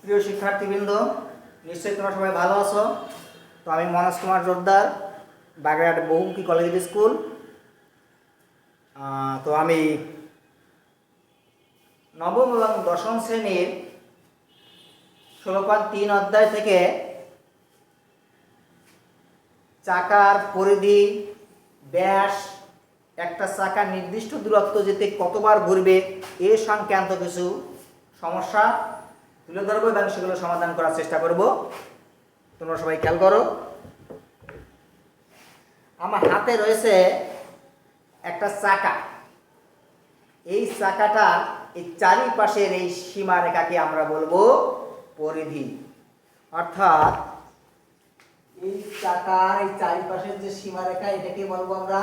প্রিয় শিক্ষার্থীবৃন্দ, নিশ্চয়ই তোমরা সবাই ভালো আছো। তো আমি মনোজ কুমার জোরদার, বাগেরহাট বহুমুখী কলেজ স্কুল। তো আমি নবম এবং দশম শ্রেণীর 16.3 অধ্যায় থেকে চাকার পরিধি, ব্যাস, একটা চাকা নির্দিষ্ট দূরত্ব যেতে কতবার ঘুরবে এ সংক্রান্ত কিছু সমস্যা তুলে ধরবো এবং সেগুলো সমাধান করার চেষ্টা করব। তোমরা সবাই খেয়াল করো। আমার হাতে রয়েছে একটা চাকা। এই চাকাটা এই চারিপাশের এই সীমারেখাকে আমরা বলবো পরিধি। অর্থাৎ এই চাকার এই চারিপাশের যে সীমারেখা, এটাকে বলবো আমরা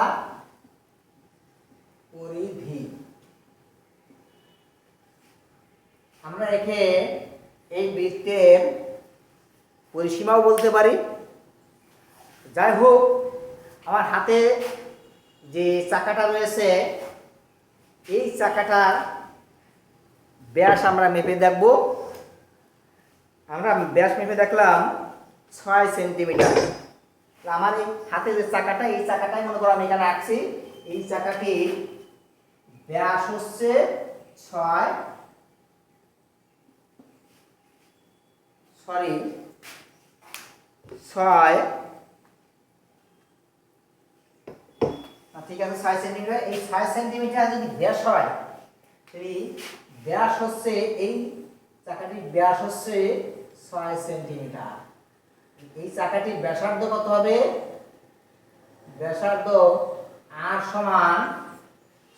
পরিধি। আমরা একে এই বৃত্তের পরিসীমাও বলতে পারি। যাই হোক, আমার হাতে যে চাকাটা রয়েছে, এই চাকাটার ব্যাস আমরা মেপে দেখব। আমরা ব্যাস মেপে দেখলাম 6 সেন্টিমিটার। আমার এই হাতে যে চাকাটা, এই চাকাটাই মনে করো আমি এখানে আঁকছি। এই চাকাটির ব্যাস হচ্ছে 6 ঠিক আছে, 6 সেন্টিমিটার। এই 6 সেন্টিমিটার যদি ব্যাস হয়, তাহলে ব্যাস হচ্ছে, এই চাকাটির ব্যাস হচ্ছে 6 সেন্টিমিটার। এই চাকাটির ব্যাসার্ধ কত হবে? ব্যাসার্ধ আর সমান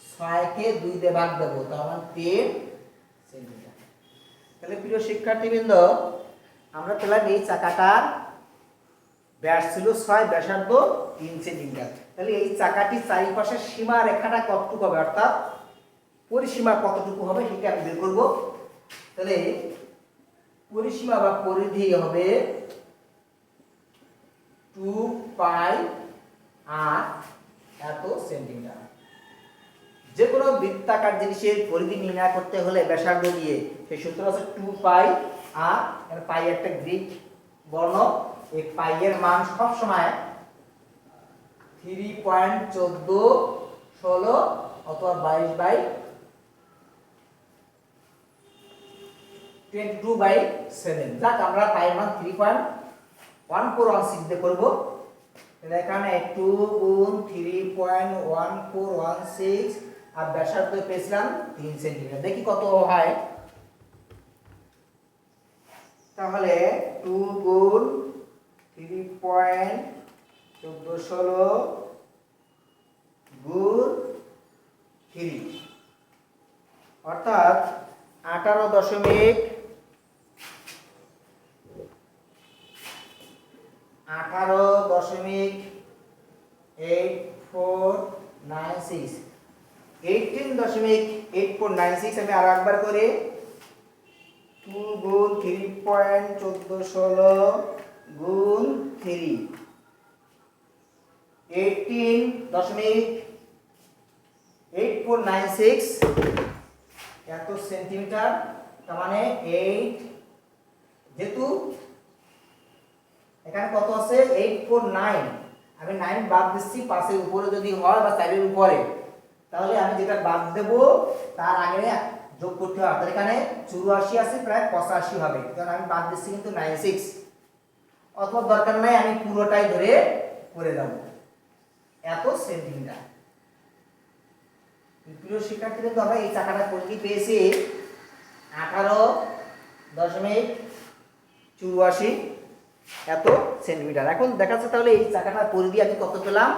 6 কে 2 দিয়ে ভাগ দেবো, তার মানে 3 সেন্টিমিটার। তাহলে প্রিয় শিক্ষার্থীবৃন্দ, আমরা পেলাম এই চাকাটার ব্যাস ছিল 6, ব্যাসার্ধ 3 সেন্টিমিটার। তাহলে এই চাকাটির চারিপাশের সীমা রেখাটা কতটুকু হবে, অর্থাৎ পরিসীমা কতটুকু হবে সেটা আমি বের করব। তাহলে পরিসীমা বা পরিধি হবে 2 পাই আর এত সেন্টিমিটার। যে কোনো বৃত্তাকার জিনিসের পরিধি নির্ণয় করতে হলে ব্যাসার্ধ দিয়ে, সেই সূত্র হচ্ছে 2 পাই আর পাই একটা গ্রিক বর্ণ। এই পাই এর মান সব সময় 3.1416 অথবা 22/7। যাক, আমরা পাই এর মান 3.1416 দিয়ে করব। এখানে 2 গুণ 3.1416 আর ব্যাসার্ধ পেয়েছিলাম 3 সেন্টিমিটার। দেখি কত হয়। তাহলে 2 গুণ 3.1416 গুণ 3, অর্থাৎ 18.8496, 18.8496। আমি আরো একবার করে 2 গুণ 3.1416 গুণ 3, 18.8496 এত সেন্টিমিটার। তার মানে 8, যেহেতু এখানে কত আছে 849, আমি 9 বাদ দিচ্ছি। 5 এর উপরে যদি হয় বা 4 এর উপরে, তাহলে আমি যেটা বাদ দেব তার আগে যোগ করতে হবে। তাহলে এখানে 84 আছে, প্রায় 85 হবে, কারণ আমি বাদ দিচ্ছি কিন্তু 96। অথবা দরকার নাই, আমি পুরোটাই ধরে করে দেব এত সেন্টিমিটার। প্রিয় শিক্ষার্থীদের, আমরা এই চাকাটা পরিধি পেয়েছি 18.84 এত সেন্টিমিটার। এখন দেখাচ্ছে তাহলে এই চাকাটার পরিধি আমি কত পেলাম?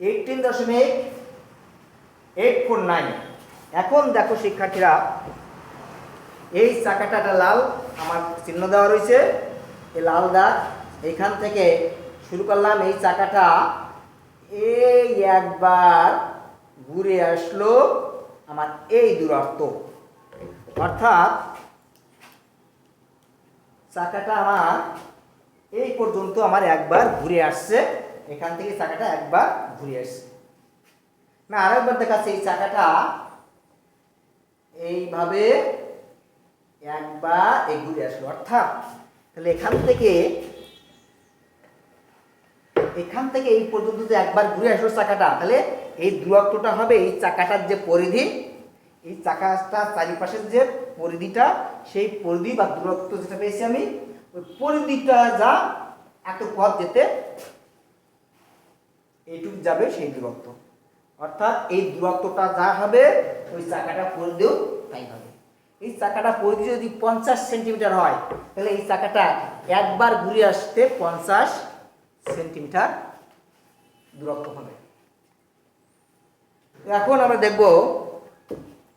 18.849। এখন দেখো শিক্ষার্থীরা, এই চাকাটা লাল, আমার চিহ্ন দেওয়া রয়েছে, এই লাল দাগ। এখান থেকে শুরু করলাম। এই চাকাটা এই একবার ঘুরে আসলো আমার এই দূরত্ব, অর্থাৎ চাকাটা আমার এই পর্যন্ত আমার একবার ঘুরে আসছে। এখান থেকে চাকাটা একবার ঘুরে আসছে। না, আরেকবার দেখাচ্ছি। এই চাকাটা এইভাবে একবার এই ঘুরে আসলো, অর্থাৎ তাহলে এখান থেকে এই পর্যন্ত যে একবার ঘুরে আসলো চাকাটা, তাহলে এই দূরত্বটা হবে এই চাকাটার যে পরিধি, এই চাকাটার চারিপাশের যে পরিধিটা, সেই পরিধি বা দূরত্ব যেটা পেয়েছি আমি, ওই পরিধিটা যা এত পথ যেতে এইটুকু যাবে সেই দূরত্ব, অর্থাৎ এই দূরত্বটা যা হবে ওই চাকাটা পরিধিও তাই হবে। এই চাকাটা পরিধি যদি 50 সেন্টিমিটার হয়, তাহলে এই চাকাটা একবার ঘুরে আসতে 50 সেন্টিমিটার দূরত্ব হবে। এখন আমরা দেখব,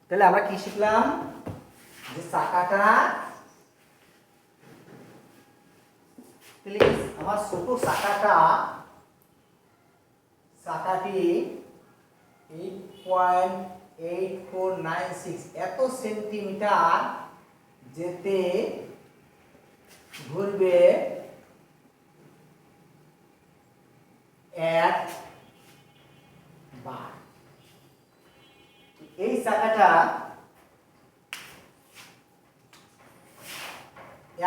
তাহলে আমরা কি শিখলাম, যে চাকাটা, আমার ছোট চাকাটি 8.8496 এত সেন্টিমিটার যেতে ঘুরবে একবার। এই চাকাটা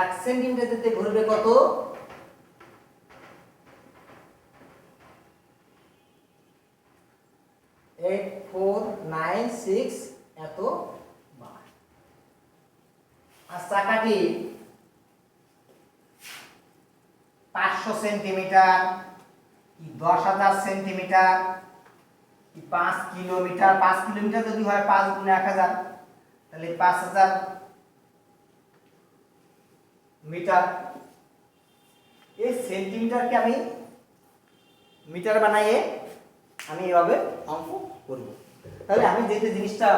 1 সেন্টিমিটার যেতে ঘুরবে কত, 8496 এত বার। আর চাকাটি 500 সেন্টিমিটার কি 10,000 সেন্টিমিটার কি 5 কিলোমিটার, 5 কিলোমিটার যদি হয় 5 গুণ 1000, তাহলে 5000 মিটার। এই সেন্টিমিটারকে আমি মিটার বানাইয়ে আমি এভাবে অঙ্ক করব। তাহলে আমি যে জিনিসটা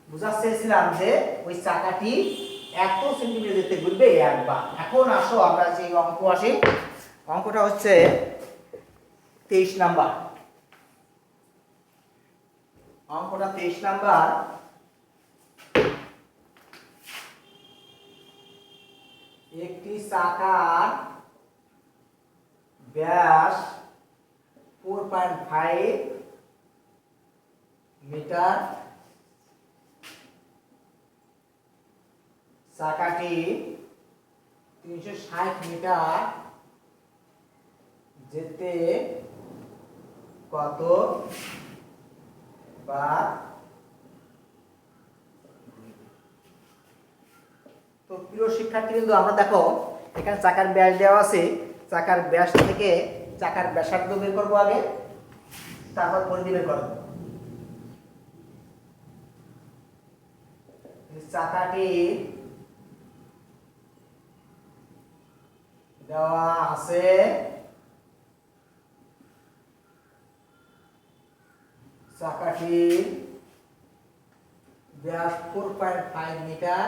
বোঝাতে চেয়েছিলাম যে ওই চাকাটি এত সেন্টিমিটার যেতে ঘুরবে একবার। এখন আসো আমরা যে অঙ্ক আসি, অঙ্কটা হচ্ছে 23 নাম্বার। অঙ্কটা 23 নাম্বার। একটি চাকার ব্যাস 4.5 মিটার, চাকাটি 360 মিটার যেতে কত বার? তো প্রিয় শিক্ষার্থীবৃন্দ, আমরা দেখো এখানে চাকার ব্যাস দেওয়া আছে, চাকার ব্যাস থেকে চাকার ব্যাসার্ধ বের করবো আগে, তারপর পরিধি বের করবো। চাকাটি দেওয়া আছে চাকাটির ব্যাস 4.5 মিটার,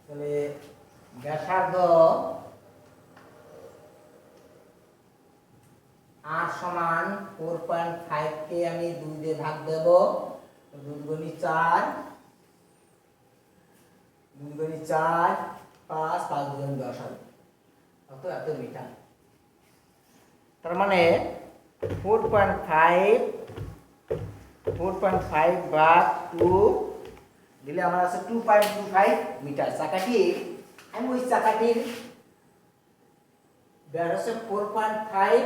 তাহলে ব্যাসার্ধ আর সমান 4.5 কে আমি 2 দিয়ে ভাগ দেব, 2 গুণি 4, 2 গুণি 4 5, 5 গুণি 10 হবে, কত এত মিটার। তার মানে 4.5 ভাগ 2 দিলে আমার আছে 2.25 মিটার। চাকাটি আমি ওই চাকাটির ব্যাস আছে 4.5,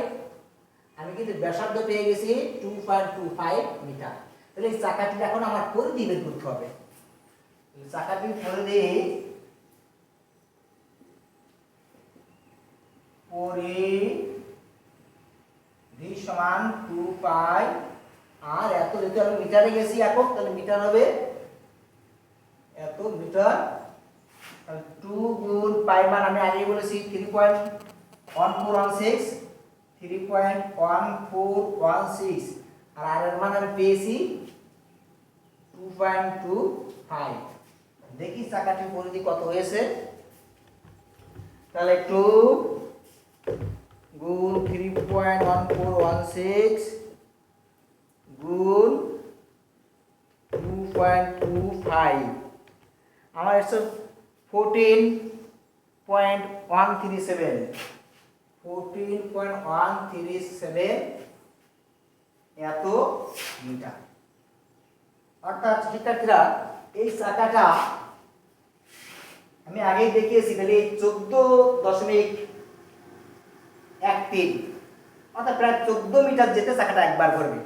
আমি কিন্তু ব্যাসার্ধ পেয়ে গেছি 2.25 মিটার। তাহলে এই চাকাটির এখন আমার পরিধি বের করতে হবে। চাকাটির পরিধি সমান 2 পাই, আর এত যেহেতু আমি মিটারে গেছি একক, তাহলে মিটার হবে এত মিটার। 2 গুণ পাই মান আমি আগেই বলেছি 3.1416, আর এর মান আমি পেয়েছি 2.25। দেখি চাকাটির পরিধি কত হয়েছে। তাহলে 2 গুণ 3.1416 গুণ 2.25, আমার হচ্ছে 14.137 এত মিটার। অর্থাৎ শিক্ষার্থীরা, এই চাকাটা আমি আগেই দেখিয়েছি, তাহলে 14.13 অর্থাৎ প্রায় 14 মিটার যেতে চাকাটা একবার ঘুরবে।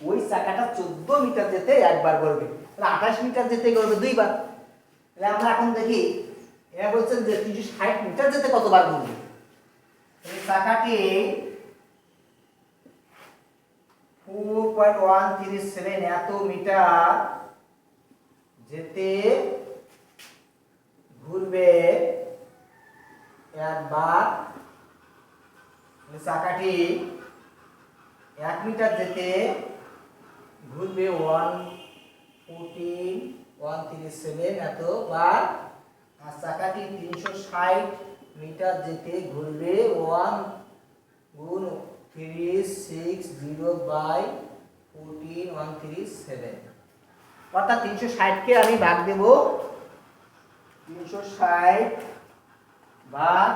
ওই চাকাটা 14 মিটার যেতে একবার ঘুরবে, তাহলে 28 মিটার যেতে ঘুরবে দুইবার। তাহলে আমরা এখন দেখি, এরা বলছেন যে 360 মিটার যেতে কতবার ঘুরবে। চাকাটি 4.137 এত মিটার যেতে ঘুরবে একবার। চাকাটি 1 মিটার যেতে ঘুরবে 14137 এতবার। আর চাকাটি 360 মিটার যেতে ঘুরবে 1 গুণ 360/14137, অর্থাৎ 360 কে আমি ভাগ দেব 360 ভাগ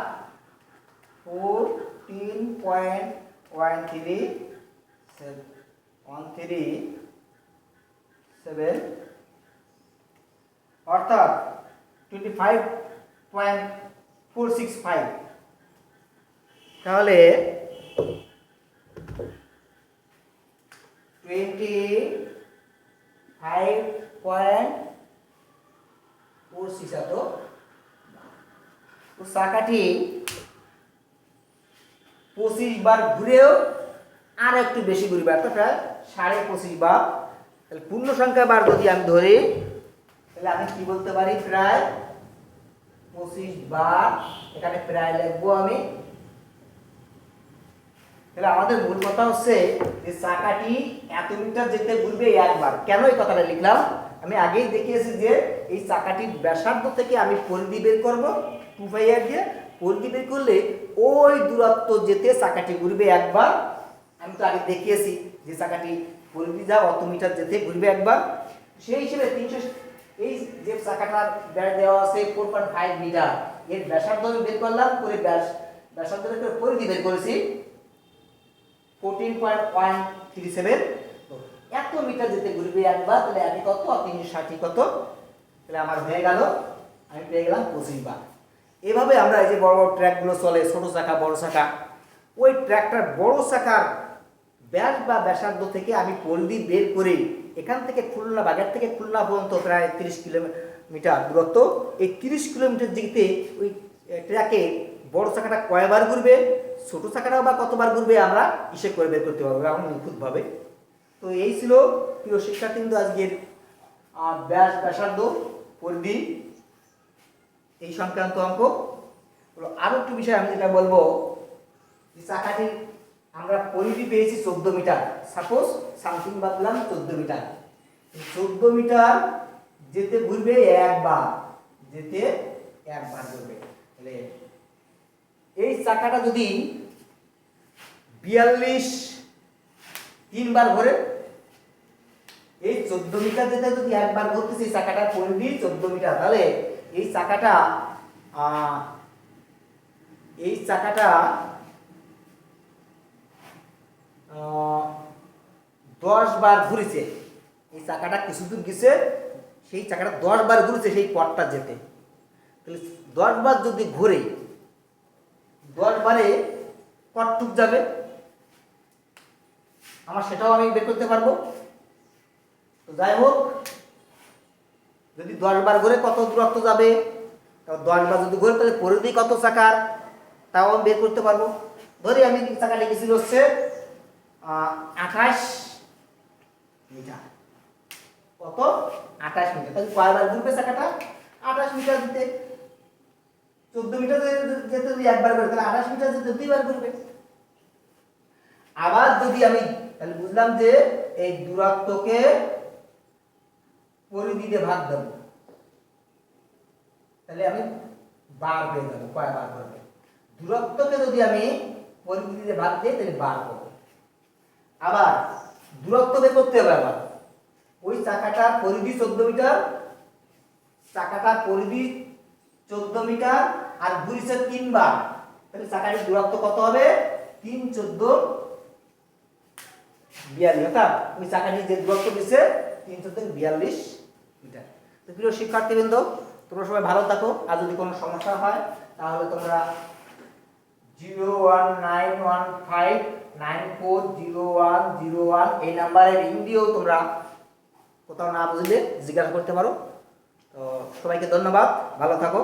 14.137 অর্থাৎ 25.465। তাহলে 25.46 এত। তো চাকাটি 25 বার ঘুরেও আর একটু বেশি ঘুরবে, অর্থাৎ প্রায় 25.5 বার। তাহলে পূর্ণ সংখ্যা বার যদি আমি ধরি, তাহলে আমি কি বলতে পারি, প্রায় 25 বার। এখানে প্রায় লিখবো আমি। তাহলে আমাদের মূল কথা হচ্ছে যে চাকাটি এত মিটার যেতে ঘুরবে একবার। কেন এই কথাটা লিখলাম, আমি আগেই দেখিয়েছি যে এই চাকাটির ব্যাসার্ধ থেকে আমি পরিধি বের করব 2 পাই আর দিয়ে। পরিধি বের করলে ওই দূরত্ব যেতে চাকাটি ঘুরবে একবার। আমি তো আগে দেখিয়েছি যে চাকাটি পরিধি যা অত মিটার যেতে ঘুরবে একবার। সেই হিসেবে 300 এই যে চাকাটার ব্যাস দেওয়া আছে 4.5 মিটার, এর ব্যাসার্ধ আমি বের করলাম, করে ব্যাসার্ধ বের করে পরিধি বের করেছি 14.137। এত মিটার যেতে ঘুরবে একবার। তাহলে আমি কত, 360 কত, তাহলে আমার হয়ে গেল, আমি পেয়ে গেলাম 25 বার। এভাবে আমরা এই যে বড় বড় ট্র্যাকগুলো চলে, ছোট চাকা বড় চাকা, ওই ট্র্যাকটার বড় চাকার ব্যাস বা ব্যাসার্ধ থেকে আমি পরিধি বের করে এখান থেকে খুলনা, বাগের থেকে খুলনা পর্যন্ত প্রায় 30 কিলোমিটার দূরত্ব। এই 30 কিলোমিটার যেতে ওই ট্র্যাকে বড় চাকাটা কয়বার ঘুরবে, ছোট চাকাটাও বা কতবার ঘুরবে আমরা হিসেব করে বের করতে পারবো এখন নিখুঁতভাবে। তো এই ছিল প্রিয় শিক্ষার্থীবৃন্দ আজকের ব্যাস, ব্যাসার্ধ, পরিধি এই সংক্রান্ত অঙ্ক। আরো একটু বিষয় আমি যেটা বলবো, যে চাকাটির আমরা পরিধি পেয়েছি 14 মিটার, সাপোজ সামথিং ভাবলাম 14 মিটার। 14 মিটার যেতে ঘুরবে একবার, যেতে একবার ঘুরবে। তাহলে এই চাকাটা যদি 42 3বার ঘোরে, এই 14 মিটার যেতে যদি একবার ঘুরতেছে, চাকাটা পরিধি 14 মিটার, তাহলে এই চাকাটা 10 বার ঘুরেছে। এই চাকাটা কিছু দূর গেছে, সেই চাকাটা 10 বার ঘুরেছে সেই পথটা যেতে। তাহলে 10 বার যদি ঘুরে, 10 বারে কতটুক যাবে আমার সেটাও আমি বের করতে পারবো। তো যাই হোক, যদি 10 বার ঘুরে কত দূরত্ব যাবে, 10 বার যদি ঘুরে তাহলে পরিধি কত চাকার তাও আমি বের করতে পারবো। ধরি আমি চাকা লিখেছিল হচ্ছে 28 মিটার, কত 28 মিটার। তাহলে কয়বার ঘুরবে চাকাটা, 28 মিটার যেতে। 14 মিটার যেতে যদি একবার ঘুরে, তাহলে 28 মিটার যেতে 2বার ঘুরবে। আবার যদি আমি, তাহলে বুঝলাম যে এই দূরত্বকে পরিধি দিয়ে ভাগ দেব, তাহলে আমি বার পেয়ে যাবো কয়বার ঘুরবে। দূরত্বকে যদি আমি পরিধি দিয়ে ভাগ দিই তাহলে বার পাবো। আবার দূরত্ব বের করতে হবে, আবার ওই চাকাটার পরিধি 14 মিটার, চাকাটার পরিধি 14 মিটার আর ঘুরেছে 3 বার, তাহলে চাকাটির দূরত্ব কত হবে, 3 14 42, অর্থাৎ ওই চাকাটির যে দূরত্ব দিচ্ছে 3 14 42 মিটার। তো প্রিয় শিক্ষার্থীবৃন্দ, তোমরা সবাই ভালো থাকো। আর যদি কোনো সমস্যা হয় তাহলে তোমরা 01915940101 এই নাম্বারে রিং দিয়েও তোমরা কোথাও না বুঝলে জিজ্ঞাসা করতে পারো। তো সবাইকে ধন্যবাদ, ভালো থাকো।